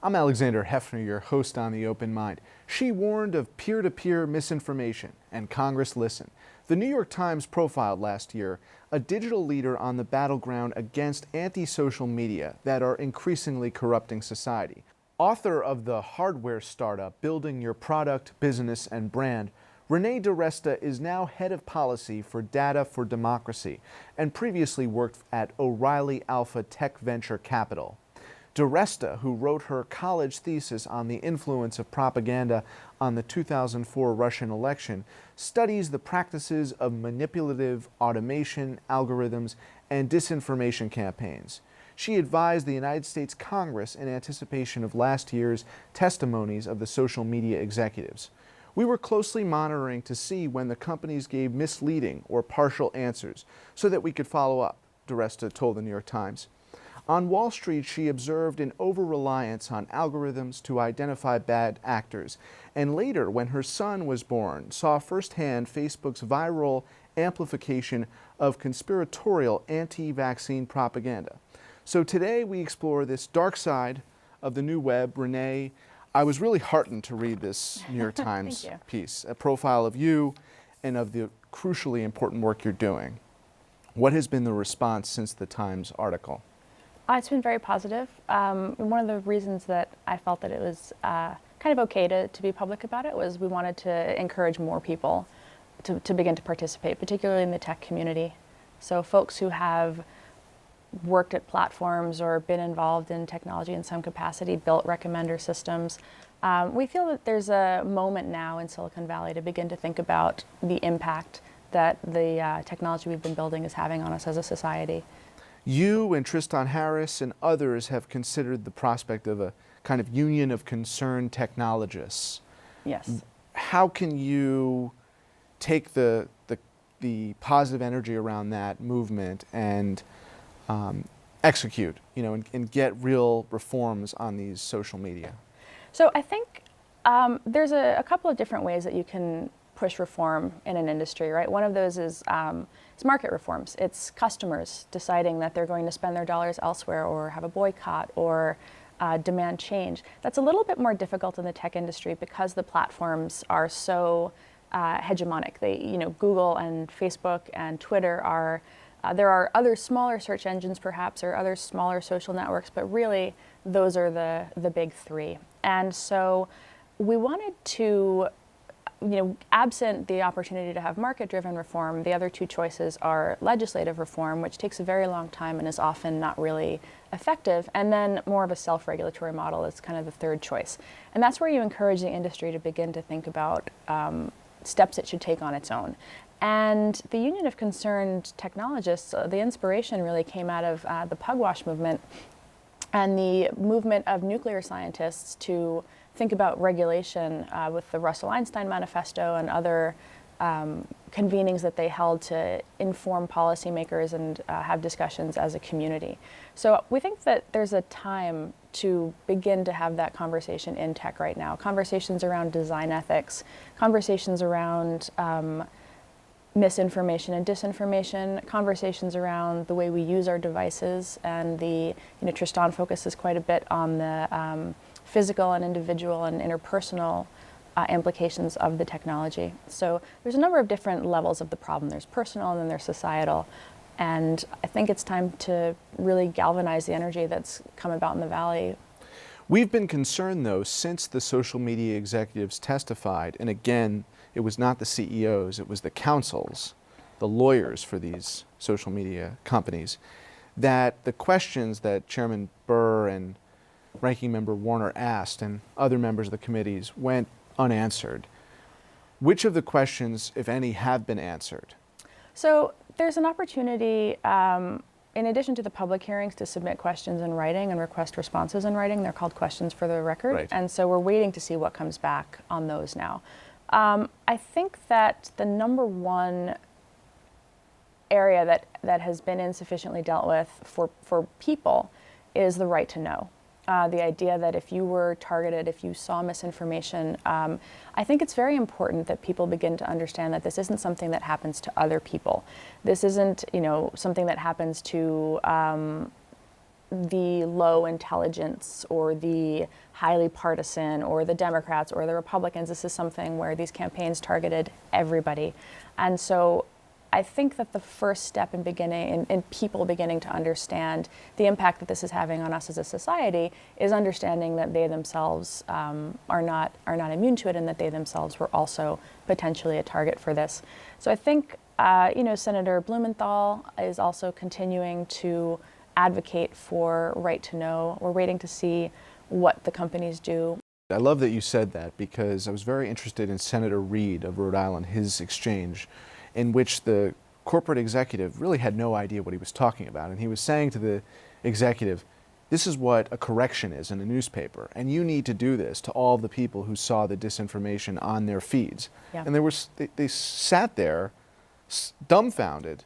I'm Alexander Hefner, your host on The Open Mind. She warned of peer-to-peer misinformation, and Congress listened. The New York Times profiled last year a digital leader on the battleground against anti-social media that are increasingly corrupting society. Author of the hardware startup Building Your Product, Business, and Brand, Renee DiResta is now head of policy for Data for Democracy and previously worked at O'Reilly Alpha Tech Venture Capital. DiResta, who wrote her college thesis on the influence of propaganda on the 2004 Russian election, studies the practices of manipulative automation, algorithms, and disinformation campaigns. She advised the United States Congress in anticipation of last year's testimonies of the social media executives. We were closely monitoring to see when the companies gave misleading or partial answers so that we could follow up, DiResta told the New York Times. On Wall Street, she observed an over-reliance on algorithms to identify bad actors, and later, when her son was born, saw firsthand Facebook's viral amplification of conspiratorial anti-vaccine propaganda. So today we explore this dark side of the new web. Renee, I was really heartened to read this New York Times piece, a profile of you and of the crucially important work you're doing. What has been the response since the Times article? It's been very positive. One of the reasons that I felt that it was kind of okay to be public about it was we wanted to encourage more people to begin to participate, particularly in the tech community. So folks who have worked at platforms or been involved in technology in some capacity, built recommender systems. We feel that there's a moment now in Silicon Valley to begin to think about the impact that the technology we've been building is having on us as a society. You and Tristan Harris and others have considered the prospect of a kind of union of concerned technologists. Yes. How can you take the positive energy around that movement and execute, and get real reforms on these social media? So I think there's a couple of different ways that you can push reform in an industry, right? One of those is market reforms. It's customers deciding that they're going to spend their dollars elsewhere or have a boycott or demand change. That's a little bit more difficult in the tech industry because the platforms are so hegemonic. Google and Facebook and Twitter are, there are other smaller search engines perhaps or other smaller social networks, but really those are the big three. And so we wanted to, absent the opportunity to have market-driven reform, the other two choices are legislative reform, which takes a very long time and is often not really effective, and then more of a self-regulatory model is kind of the third choice. And that's where you encourage the industry to begin to think about steps it should take on its own. And the Union of Concerned Technologists, the inspiration really came out of the pugwash movement and the movement of nuclear scientists to think about regulation with the Russell Einstein Manifesto and other convenings that they held to inform policymakers and have discussions as a community. So we think that there's a time to begin to have that conversation in tech right now. Conversations around design ethics, conversations around misinformation and disinformation, conversations around the way we use our devices, and Tristan focuses quite a bit on the physical and individual and interpersonal implications of the technology. So there's a number of different levels of the problem. There's personal and then there's societal. And I think it's time to really galvanize the energy that's come about in the Valley. We've been concerned, though, since the social media executives testified, and again, it was not the CEOs, it was the counsels, the lawyers for these social media companies, that the questions that Chairman Burr and Ranking Member Wellner asked and other members of the committees went unanswered. Which of the questions, if any, have been answered? So there's an opportunity, in addition to the public hearings, to submit questions in writing and request responses in writing. They're called questions for the record. Right. And so we're waiting to see what comes back on those now. I think that the number one area that has been insufficiently dealt with for people is the right to know. The idea that if you were targeted, if you saw misinformation, I think it's very important that people begin to understand that this isn't something that happens to other people. This isn't, something that happens to the low intelligence or the highly partisan or the Democrats or the Republicans. This is something where these campaigns targeted everybody. And so I think that the first step in people beginning to understand the impact that this is having on us as a society is understanding that they themselves are not immune to it, and that they themselves were also potentially a target for this. So I think Senator Blumenthal is also continuing to advocate for right to know. We're waiting to see what the companies do. I love that you said that, because I was very interested in Senator Reed of Rhode Island, his exchange, in which the corporate executive really had no idea what he was talking about. And he was saying to the executive, this is what a correction is in a newspaper, and you need to do this to all the people who saw the disinformation on their feeds. Yeah. And they sat there dumbfounded.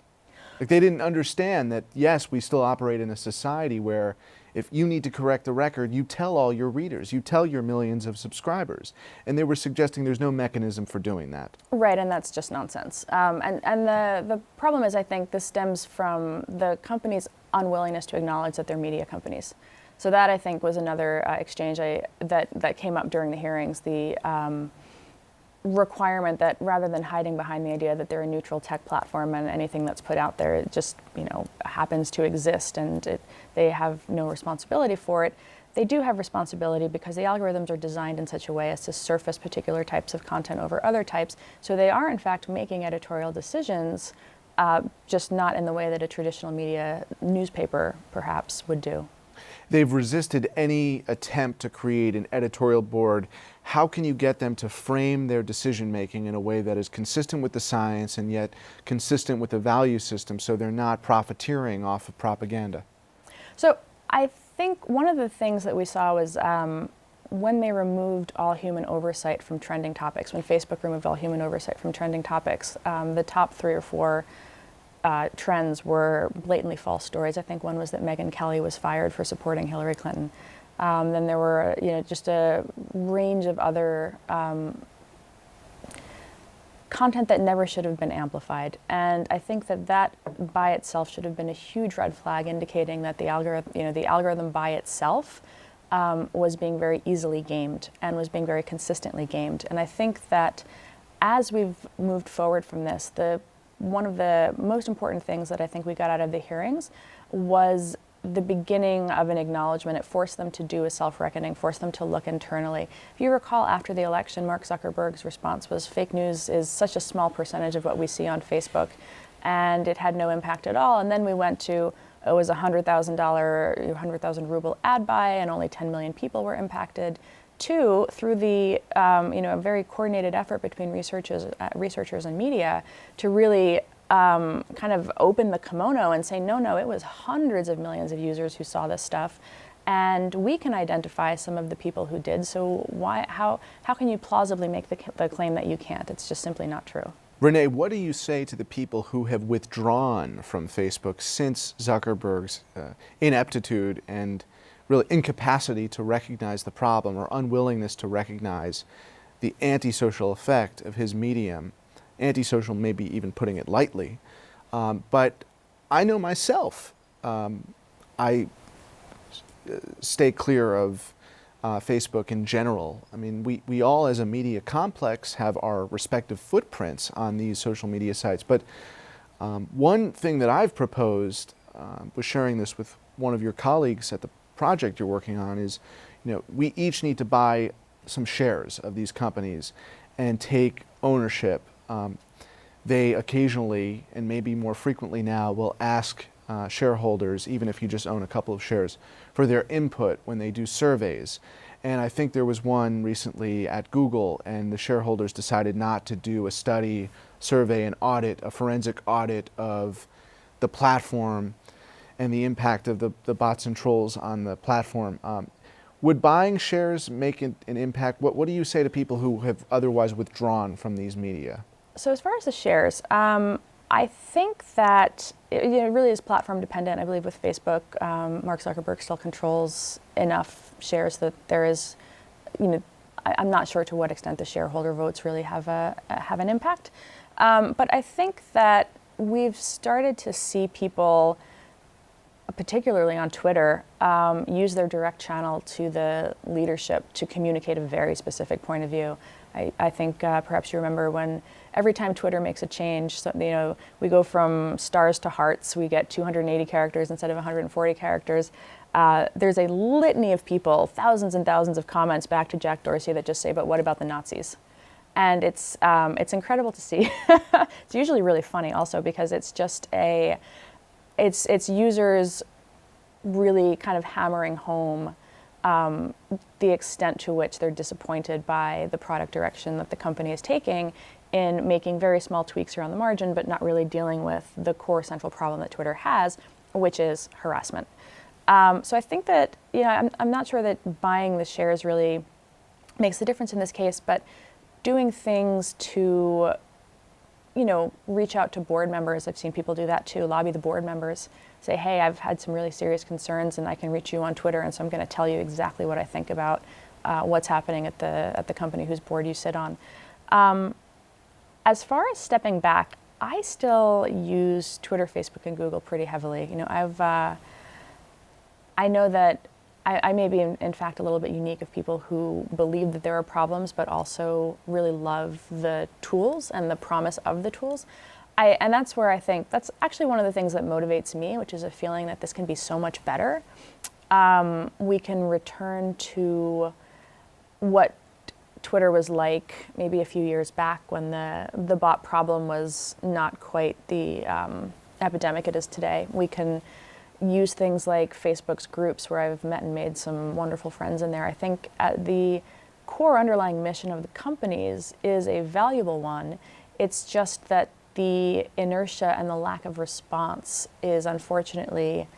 Like, they didn't understand that, yes, we still operate in a society where if you need to correct a record, you tell all your readers, you tell your millions of subscribers. And they were suggesting there's no mechanism for doing that. Right, and that's just nonsense. And the problem is, I think this stems from the companies' unwillingness to acknowledge that they're media companies. So that, I think, was another exchange that came up during the hearings, the requirement that rather than hiding behind the idea that they're a neutral tech platform and anything that's put out there, it just happens to exist and they have no responsibility for it. They do have responsibility because the algorithms are designed in such a way as to surface particular types of content over other types. So they are in fact making editorial decisions, just not in the way that a traditional media newspaper perhaps would do. They've resisted any attempt to create an editorial board. How can you get them to frame their decision making in a way that is consistent with the science and yet consistent with the value system, so they're not profiteering off of propaganda? So I think one of the things that we saw was when they removed all human oversight from trending topics, when Facebook removed all human oversight from trending topics, the top 3 or 4 trends were blatantly false stories. I think one was that Megyn Kelly was fired for supporting Hillary Clinton. Then there were, just a range of other content that never should have been amplified. And I think that by itself should have been a huge red flag, indicating that the algorithm by itself was being very easily gamed and was being very consistently gamed. And I think that as we've moved forward from this, one of the most important things that I think we got out of the hearings was the beginning of an acknowledgement. It forced them to do a self-reckoning, forced them to look internally. If you recall, after the election, Mark Zuckerberg's response was, fake news is such a small percentage of what we see on Facebook, and it had no impact at all. And then we went to, it was a $100,000, 100,000 ruble ad buy, and only 10 million people were impacted. 2, through the a very coordinated effort between researchers and media to really kind of open the kimono and say, no, it was hundreds of millions of users who saw this stuff, and we can identify some of the people who did. So how can you plausibly make the claim that you can't? It's just simply not true. Renee, what do you say to the people who have withdrawn from Facebook since Zuckerberg's ineptitude and really incapacity to recognize the problem, or unwillingness to recognize the antisocial effect of his medium? Antisocial, maybe even putting it lightly. But I know myself, I stay clear of Facebook in general. I mean, we all as a media complex have our respective footprints on these social media sites. But one thing that I've proposed, was sharing this with one of your colleagues at the project you're working on, is, we each need to buy some shares of these companies and take ownership. They occasionally, and maybe more frequently now, will ask shareholders, even if you just own a couple of shares, for their input when they do surveys. And I think there was one recently at Google, and the shareholders decided not to do a study, survey, an audit, a forensic audit of the platform and the impact of the bots and trolls on the platform. Would buying shares make an impact? What do you say to people who have otherwise withdrawn from these media? So as far as the shares, I think that it really is platform dependent. I believe with Facebook, Mark Zuckerberg still controls enough shares that there is, I'm not sure to what extent the shareholder votes really have an impact. But I think that we've started to see people particularly on Twitter, use their direct channel to the leadership to communicate a very specific point of view. I think perhaps you remember when every time Twitter makes a change, so, we go from stars to hearts, we get 280 characters instead of 140 characters. There's a litany of people, thousands and thousands of comments back to Jack Dorsey that just say, but what about the Nazis? And it's incredible to see. It's usually really funny also because it's just it's users really kind of hammering home the extent to which they're disappointed by the product direction that the company is taking in making very small tweaks around the margin, but not really dealing with the core central problem that Twitter has, which is harassment. So I think that, I'm not sure that buying the shares really makes the difference in this case, but doing things to, reach out to board members. I've seen people do that too, lobby the board members, say, hey, I've had some really serious concerns and I can reach you on Twitter, and so I'm going to tell you exactly what I think about what's happening at the company whose board you sit on. As far as stepping back, I still use Twitter, Facebook, and Google pretty heavily. I know that I may be, in fact, a little bit unique of people who believe that there are problems, but also really love the tools and the promise of the tools. And that's where I think that's actually one of the things that motivates me, which is a feeling that this can be so much better. We can return to what Twitter was like maybe a few years back when the bot problem was not quite the epidemic it is today. We can use things like Facebook's groups, where I've met and made some wonderful friends in there. I think the core underlying mission of the companies is a valuable one. It's just that the inertia and the lack of response is unfortunately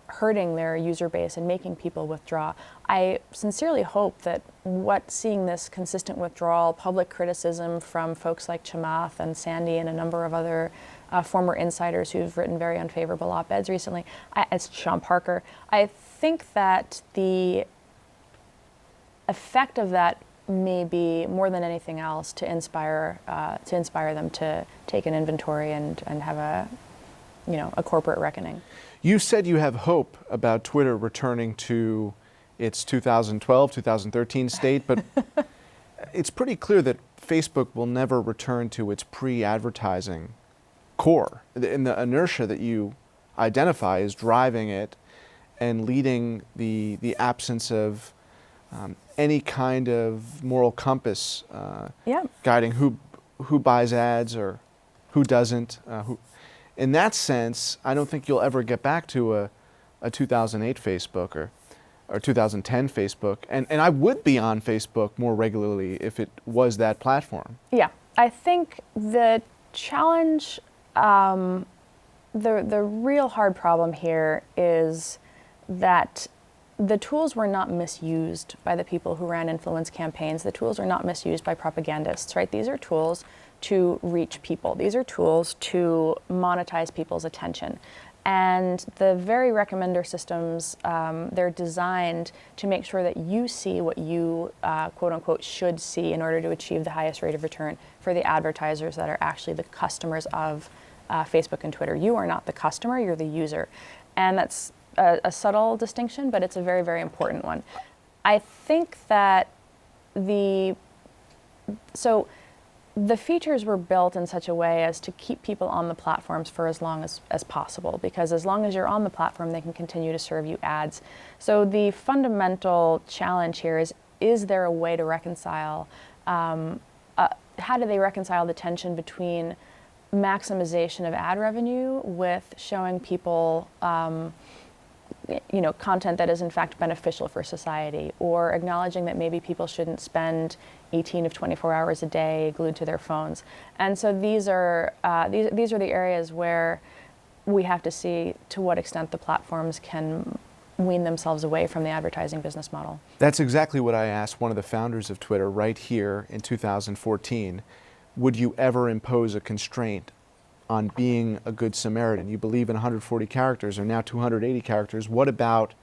hurting their user base and making people withdraw. I sincerely hope that seeing this consistent withdrawal, public criticism from folks like Chamath and Sandy and a number of other former insiders who've written very unfavorable op-eds recently, as Sean Parker, I think that the effect of that may be, more than anything else, to inspire them to take an inventory and have a corporate reckoning. You said you have hope about Twitter returning to its 2012, 2013 state, but it's pretty clear that Facebook will never return to its pre-advertising core. And the inertia that you identify is driving it and leading the absence of any kind of moral compass guiding who buys ads or who doesn't. In that sense, I don't think you'll ever get back to a 2008 Facebook or 2010 Facebook. And I would be on Facebook more regularly if it was that platform. Yeah, I think the challenge, the real hard problem here is that the tools were not misused by the people who ran influence campaigns. The tools are not misused by propagandists, right? These are tools to reach people. These are tools to monetize people's attention. And the very recommender systems, they're designed to make sure that you see what you, quote unquote, should see in order to achieve the highest rate of return for the advertisers that are actually the customers of Facebook and Twitter. You are not the customer, you're the user. And that's a subtle distinction, but it's a very, very important one. I think that the features were built in such a way as to keep people on the platforms for as long as possible, because as long as you're on the platform, they can continue to serve you ads. So the fundamental challenge here is there a way to reconcile, how do they reconcile the tension between maximization of ad revenue with showing people content that is in fact beneficial for society, or acknowledging that maybe people shouldn't spend 18 of 24 hours a day glued to their phones. And so these are the areas where we have to see to what extent the platforms can wean themselves away from the advertising business model. That's exactly what I asked one of the founders of Twitter right here in 2014. Would you ever impose a constraint on being a good Samaritan? You believe in 140 characters or now 280 characters. What about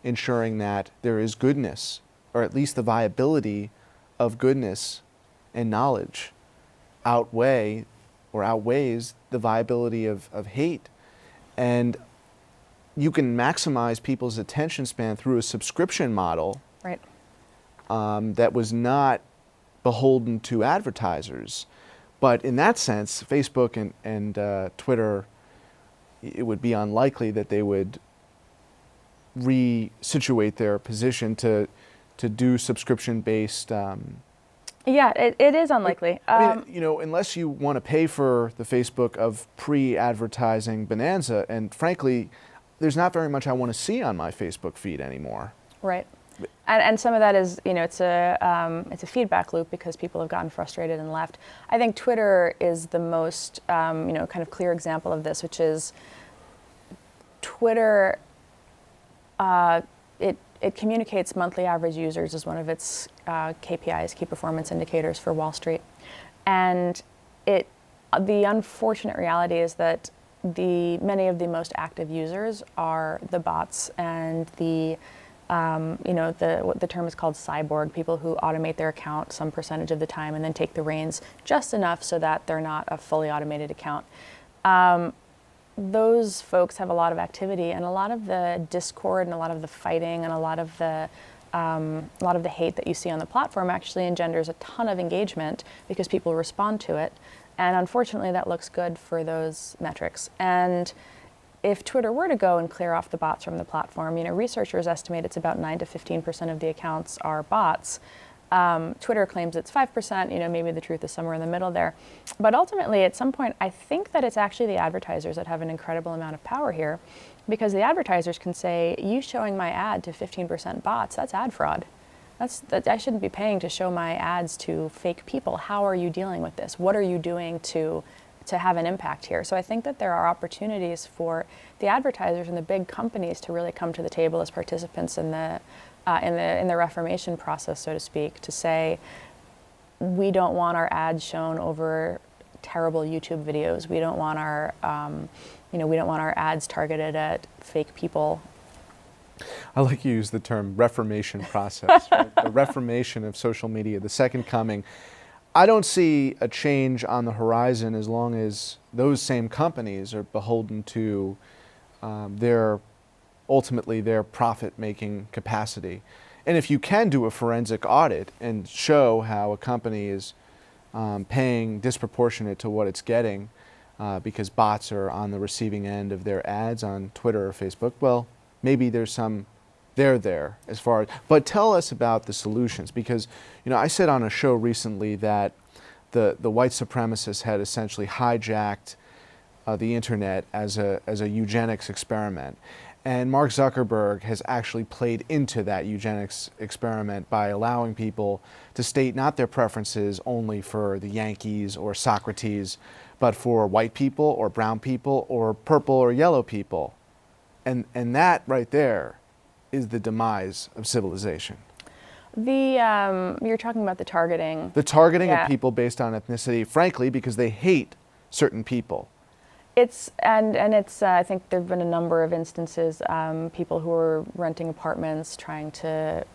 ensuring that there is goodness, or at least the viability of goodness and knowledge outweighs the viability of hate? And you can maximize people's attention span through a subscription model, Right. that was not beholden to advertisers. But in that sense, Facebook and Twitter, it would be unlikely that they would resituate their position to do subscription-based. Yeah, it is unlikely. I mean, you know, unless you want to pay for the Facebook of pre-advertising bonanza, and frankly, there's not very much I want to see on my Facebook feed anymore. Right. And some of that is, you know, it's a feedback loop because people have gotten frustrated and left. I think Twitter is the most, you know, kind of clear example of this, which is Twitter, it communicates monthly average users as one of its KPIs, key performance indicators for Wall Street. And the unfortunate reality is that many of the most active users are the bots and the you know, what the term is called cyborg, people who automate their account some percentage of the time and then take the reins just enough so that they're not a fully automated account. Those folks have a lot of activity, and a lot of the discord and a lot of the fighting and a lot of the hate that you see on the platform actually engenders a ton of engagement because people respond to it. And unfortunately, that looks good for those metrics. And if Twitter were to go and clear off the bots from the platform, you know, researchers estimate it's about 9 to 15% of the accounts are bots. Twitter claims it's 5%, you know, maybe the truth is somewhere in the middle there. But ultimately, at some point, I think that it's actually the advertisers that have an incredible amount of power here, because the advertisers can say, you showing my ad to 15% bots, that's ad fraud. I shouldn't be paying to show my ads to fake people. How are you dealing with this? What are you doing to have an impact here? So I think that there are opportunities for the advertisers and the big companies to really come to the table as participants in the reformation process, so to speak, to say, we don't want our ads shown over terrible YouTube videos. We don't want our, you know, we don't want our ads targeted at fake people. I like you use the term reformation process, right? The reformation of social media, the second coming. I don't see a change on the horizon as long as those same companies are beholden to ultimately their profit-making capacity. And if you can do a forensic audit and show how a company is paying disproportionate to what it's getting because bots are on the receiving end of their ads on Twitter or Facebook, well, maybe there's some there as far as, but tell us about the solutions, because, you know, I said on a show recently that the white supremacists had essentially hijacked the internet as a eugenics experiment. And Mark Zuckerberg has actually played into that eugenics experiment by allowing people to state not their preferences only for the Yankees or Socrates, but for white people or brown people or purple or yellow people. And that right there is the demise of civilization. You're talking about the targeting. The targeting Yeah. of people based on ethnicity, frankly, because they hate certain people. It's I think there have been a number of instances, people who are renting apartments trying to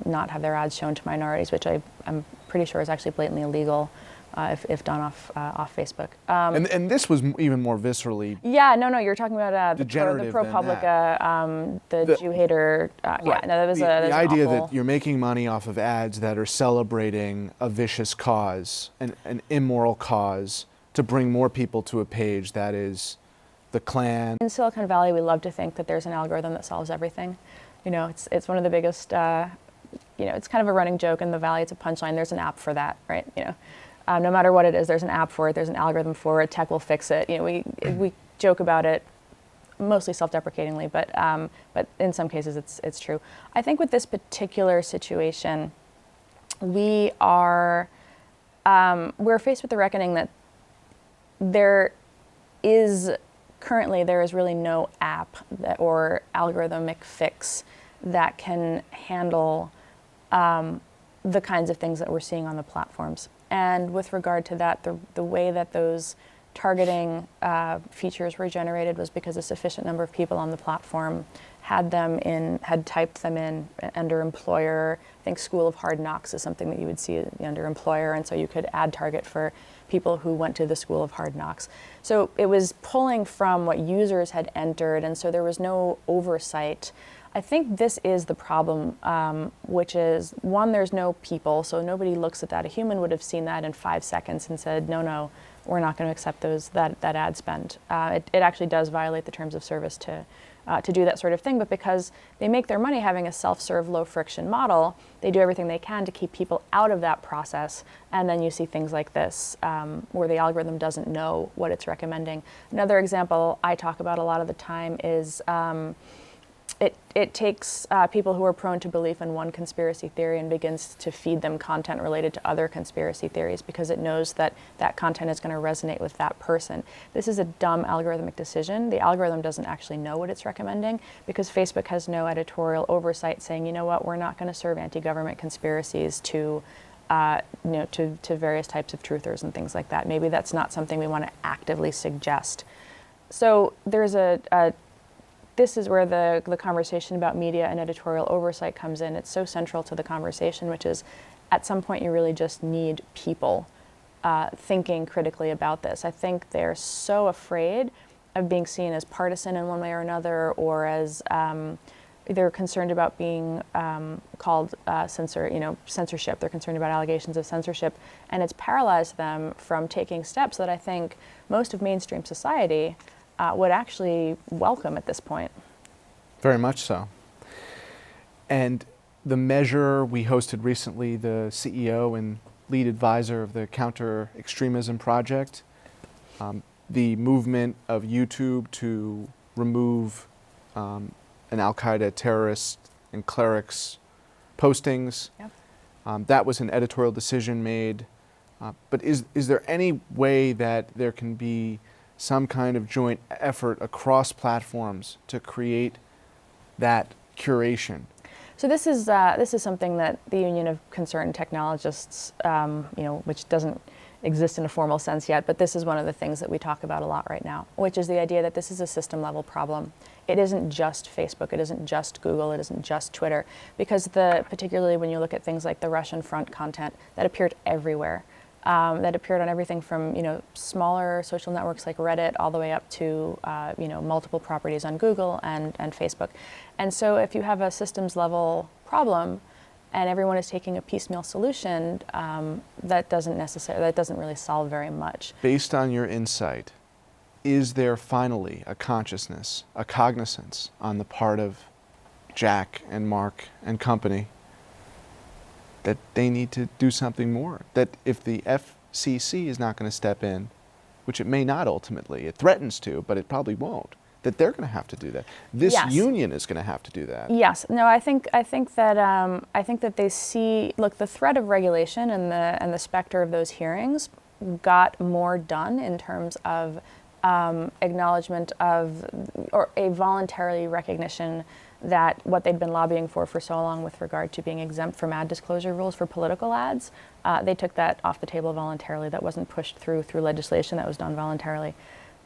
not have their ads shown to minorities, which I'm pretty sure is actually blatantly illegal if done off Facebook. And this was even more viscerally. Yeah, no, you're talking about the degenerative than ProPublica, the Jew hater. Right. Yeah, no, that was the an idea awful. that you're making money off of ads that are celebrating a vicious cause, an immoral cause, to bring more people to a page that is the Klan. In Silicon Valley, we love to think that there's an algorithm that solves everything. You know, it's one of the biggest. You know, it's kind of a running joke in the Valley. It's a punchline. There's an app for that, right? You know. No matter what it is, there's an app for it, there's an algorithm for it, tech will fix it. You know, we joke about it, mostly self-deprecatingly, but in some cases it's true. I think with this particular situation, we're faced with the reckoning that there is really no app or algorithmic fix that can handle the kinds of things that we're seeing on the platforms. And with regard to that, the way that those targeting features were generated was because a sufficient number of people on the platform had typed them in under employer. I think School of Hard Knocks is something that you would see under employer, and so you could ad target for people who went to the School of Hard Knocks. So it was pulling from what users had entered, and so there was no oversight. I think this is the problem, which is, one, there's no people, so nobody looks at that. A human would have seen that in 5 seconds and said, no, we're not going to accept that ad spend. It actually does violate the terms of service to do that sort of thing, but because they make their money having a self-serve, low-friction model, they do everything they can to keep people out of that process, and then you see things like this, where the algorithm doesn't know what it's recommending. Another example I talk about a lot of the time is it takes people who are prone to belief in one conspiracy theory and begins to feed them content related to other conspiracy theories because it knows that that content is going to resonate with that person. This is a dumb algorithmic decision. The algorithm doesn't actually know what it's recommending because Facebook has no editorial oversight saying, you know what, we're not going to serve anti-government conspiracies to various types of truthers and things like that. Maybe that's not something we want to actively suggest. So there's this is where the conversation about media and editorial oversight comes in. It's so central to the conversation, which is at some point you really just need people thinking critically about this. I think they're so afraid of being seen as partisan in one way or another, or as they're concerned about being called censorship. They're concerned about allegations of censorship, and it's paralyzed them from taking steps that I think most of mainstream society would actually welcome at this point. Very much so. And the measure we hosted recently, the CEO and lead advisor of the Counter Extremism Project, the movement of YouTube to remove an Al-Qaeda terrorist and cleric's postings. Yep. That was an editorial decision made. But is there any way that there can be some kind of joint effort across platforms to create that curation? So this is something that the Union of Concerned Technologists, which doesn't exist in a formal sense yet, but this is one of the things that we talk about a lot right now, which is the idea that this is a system-level problem. It isn't just Facebook, it isn't just Google, it isn't just Twitter, because particularly when you look at things like the Russian front content, that appeared everywhere. That appeared on everything from smaller social networks like Reddit all the way up to multiple properties on Google and Facebook. And so if you have a systems level problem and everyone is taking a piecemeal solution, that doesn't really solve very much. Based on your insight, is there finally a consciousness, a cognizance on the part of Jack and Mark and company that they need to do something more? That if the FCC is not going to step in, which it may not ultimately, it threatens to, but it probably won't, that they're going to have to do that. This Yes. union is going to have to do that. Yes. No, I think that they see, look, the threat of regulation and the specter of those hearings got more done in terms of acknowledgement of, or a voluntary recognition that what they'd been lobbying for so long with regard to being exempt from ad disclosure rules for political ads, they took that off the table voluntarily. That wasn't pushed through legislation, that was done voluntarily.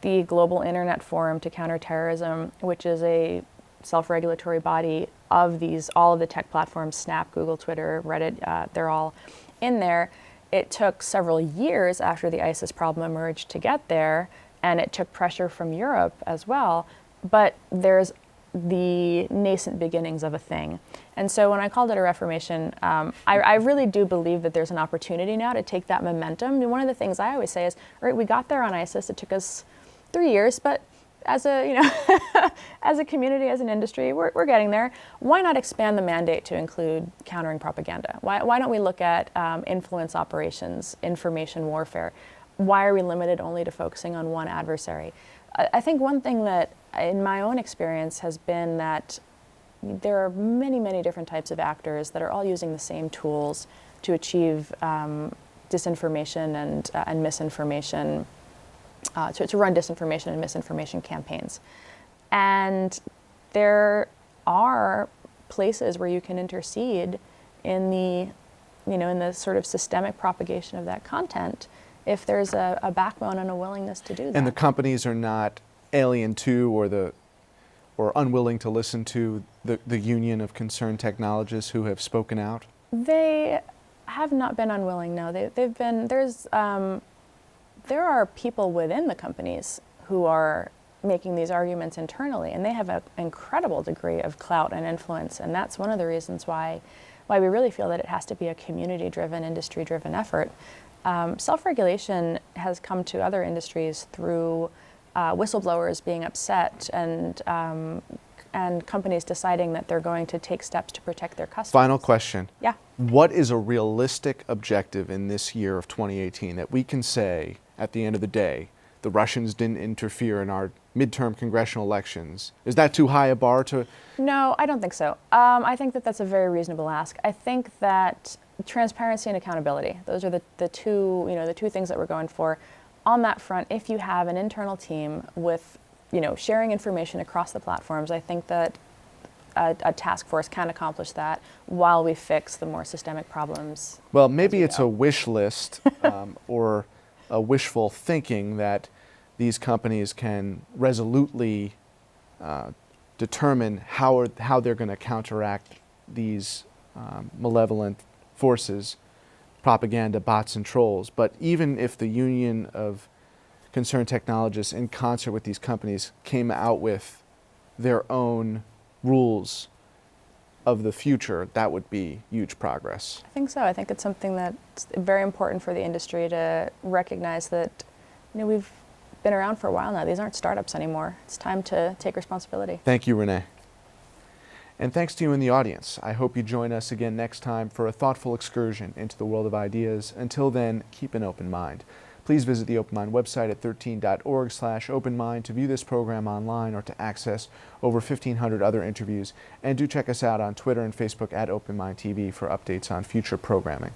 The Global Internet Forum to Counter Terrorism, which is a self-regulatory body of all of the tech platforms, Snap, Google, Twitter, Reddit, they're all in there. It took several years after the ISIS problem emerged to get there, and it took pressure from Europe as well, but there's the nascent beginnings of a thing. And so when I called it a reformation, I really do believe that there's an opportunity now to take that momentum. And one of the things I always say is, all right, we got there on ISIS, it took us 3 years, but as a, as a community, as an industry, we're getting there. Why not expand the mandate to include countering propaganda? Why don't we look at influence operations, information warfare? Why are we limited only to focusing on one adversary? I think one thing that, in my own experience, has been that there are many, many different types of actors that are all using the same tools to achieve disinformation and misinformation, to run disinformation and misinformation campaigns. And there are places where you can intercede in the sort of systemic propagation of that content if there's a backbone and a willingness to do that. And the companies are not alien to, or unwilling to listen to the union of concerned technologists who have spoken out? They have not been unwilling, no. They've been, there are people within the companies who are making these arguments internally, and they have an incredible degree of clout and influence, and that's one of the reasons why we really feel that it has to be a community-driven, industry-driven effort. Self-regulation has come to other industries through whistleblowers being upset and companies deciding that they're going to take steps to protect their customers. Final question. Yeah. What is a realistic objective in this year of 2018 that we can say at the end of the day, the Russians didn't interfere in our midterm congressional elections? Is that too high a bar to? No, I don't think so. I think that that's a very reasonable ask. I think that transparency and accountability, those are the two things that we're going for. On that front, if you have an internal team with, sharing information across the platforms, I think that a task force can accomplish that while we fix the more systemic problems. Well, maybe it's a wish list or a wishful thinking that these companies can resolutely determine how they're going to counteract these malevolent forces, propaganda, bots, and trolls. But even if the union of concerned technologists in concert with these companies came out with their own rules of the future, that would be huge progress. I think so. I think it's something that's very important for the industry to recognize that, we've been around for a while now. These aren't startups anymore. It's time to take responsibility. Thank you, Renee. And thanks to you in the audience. I hope you join us again next time for a thoughtful excursion into the world of ideas. Until then, keep an open mind. Please visit the Open Mind website at 13.org/openmind to view this program online or to access over 1,500 other interviews. And do check us out on Twitter and Facebook at Open Mind TV for updates on future programming.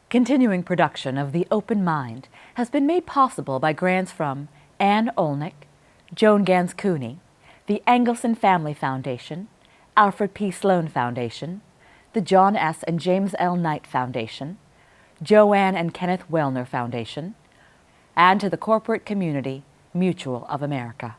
Continuing production of The Open Mind has been made possible by grants from Ann Olnick, Joan Gans Cooney, the Angelson Family Foundation, Alfred P. Sloan Foundation, the John S. and James L. Knight Foundation, JoAnn and Kenneth Wellner Foundation, and to the corporate community Mutual of America.